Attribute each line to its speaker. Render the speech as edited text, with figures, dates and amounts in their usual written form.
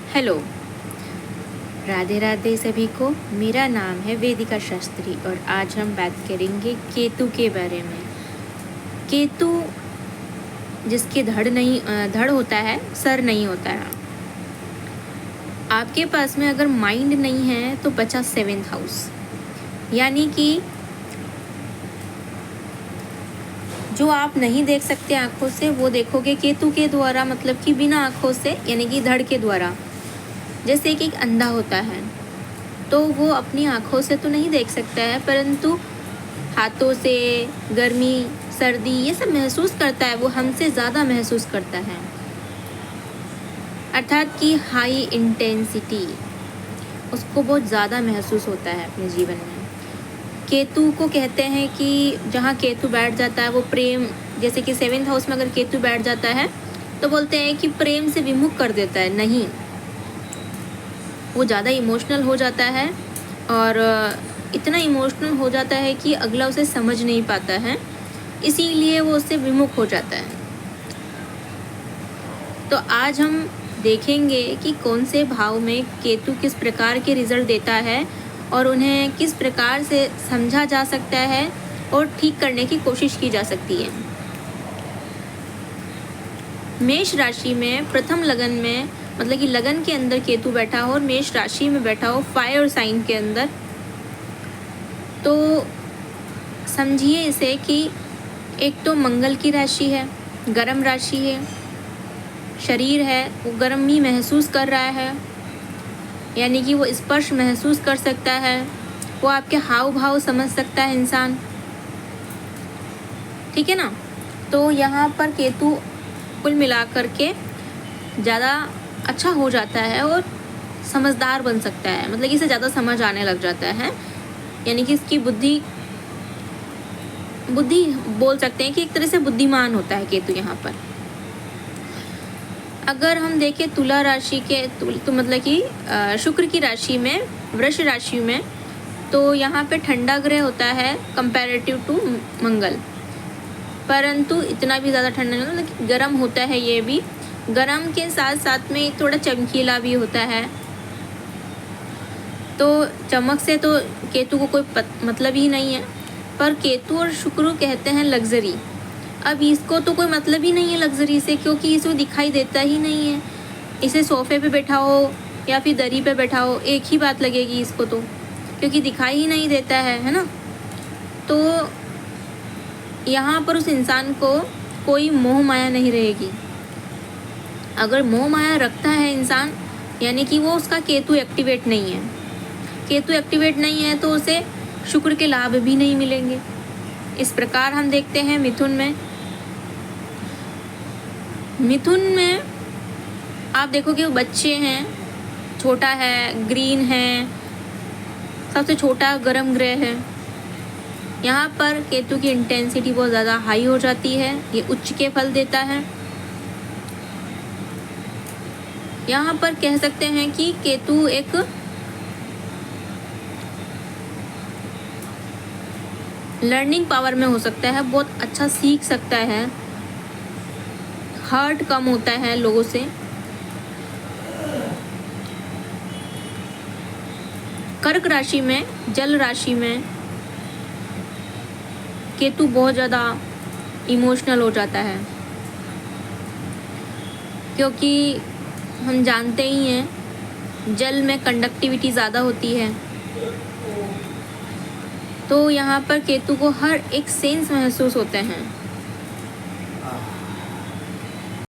Speaker 1: Hello, Radhe Radhe सभी को। मेरा नाम है वेदिका शास्त्री और आज हम बात करेंगे केतु के बारे में। केतु जिसके धड़ होता है, सर नहीं होता है। आपके पास में अगर माइंड नहीं है तो बचा 7th हाउस, यानी कि जो आप नहीं देख सकते आँखों से वो देखोगे केतु के द्वारा, मतलब कि बिना आँखों से, यानी कि धड़ के द्वारा। जैसे कि एक अंधा होता है तो वो अपनी आँखों से तो नहीं देख सकता है, परंतु हाथों से गर्मी सर्दी ये सब महसूस करता है। वो हमसे ज़्यादा महसूस करता है, अर्थात कि हाई इंटेंसिटी उसको बहुत ज़्यादा महसूस होता है अपने जीवन में। केतु को कहते हैं कि जहाँ केतु बैठ जाता है वो प्रेम, जैसे कि 7th हाउस में अगर केतु बैठ जाता है तो बोलते हैं कि प्रेम से विमुख कर देता है। नहीं, वो ज़्यादा इमोशनल हो जाता है और इतना इमोशनल हो जाता है कि अगला उसे समझ नहीं पाता है, इसीलिए वो उससे विमुख हो जाता है। तो आज हम देखेंगे कि कौन से भाव में केतु किस प्रकार के रिजल्ट देता है और उन्हें किस प्रकार से समझा जा सकता है और ठीक करने की कोशिश की जा सकती है। मेष राशि में प्रथम लगन में, मतलब कि लगन के अंदर केतु बैठा हो और मेष राशि में बैठा हो फायर साइन के अंदर, तो समझिए इसे कि एक तो मंगल की राशि है, गर्म राशि है, शरीर है वो गर्मी महसूस कर रहा है, यानी कि वो स्पर्श महसूस कर सकता है, वो आपके हाव भाव समझ सकता है इंसान, ठीक है ना। तो यहाँ पर केतु कुल मिलाकर के ज़्यादा अच्छा हो जाता है और समझदार बन सकता है, मतलब इसे ज़्यादा समझ आने लग जाता है, यानी कि इसकी बुद्धि बोल सकते हैं कि एक तरह से बुद्धिमान होता है केतु यहाँ पर। अगर हम देखें तुला राशि के तो मतलब कि शुक्र की राशि में, वृष राशि में, तो यहाँ पे ठंडा ग्रह होता है कंपैरेटिव टू मंगल, परंतु इतना भी ज़्यादा ठंडा नहीं होता, मतलब गर्म होता है। ये भी गर्म के साथ साथ में थोड़ा चमकीला भी होता है। तो चमक से तो केतु को कोई मतलब ही नहीं है, पर केतु और शुक्र कहते हैं लग्जरी। अब इसको तो कोई मतलब ही नहीं है लग्जरी से, क्योंकि इसे दिखाई देता ही नहीं है। इसे सोफे पे बैठा हो या फिर दरी पे बैठा हो एक ही बात लगेगी इसको तो, क्योंकि दिखाई ही नहीं देता है ना। तो यहाँ पर उस इंसान को कोई मोह माया नहीं रहेगी। अगर मोह माया रखता है इंसान, यानी कि वो उसका केतु एक्टिवेट नहीं है। केतु एक्टिवेट नहीं है तो उसे शुक्र के लाभ भी नहीं मिलेंगे। इस प्रकार हम देखते हैं मिथुन में आप देखोगे वो बच्चे हैं, छोटा है, ग्रीन है, सबसे छोटा गर्म ग्रह है। यहाँ पर केतु की इंटेंसिटी बहुत ज़्यादा हाई हो जाती है, ये उच्च के फल देता है। यहाँ पर कह सकते हैं कि केतु एक लर्निंग पावर में हो सकता है, बहुत अच्छा सीख सकता है, हर्ट कम होता है लोगों से। कर्क राशि में, जल राशि में केतु बहुत ज़्यादा इमोशनल हो जाता है, क्योंकि हम जानते ही हैं जल में कंडक्टिविटी ज़्यादा होती है। तो यहाँ पर केतु को हर एक सेंस महसूस होते हैं।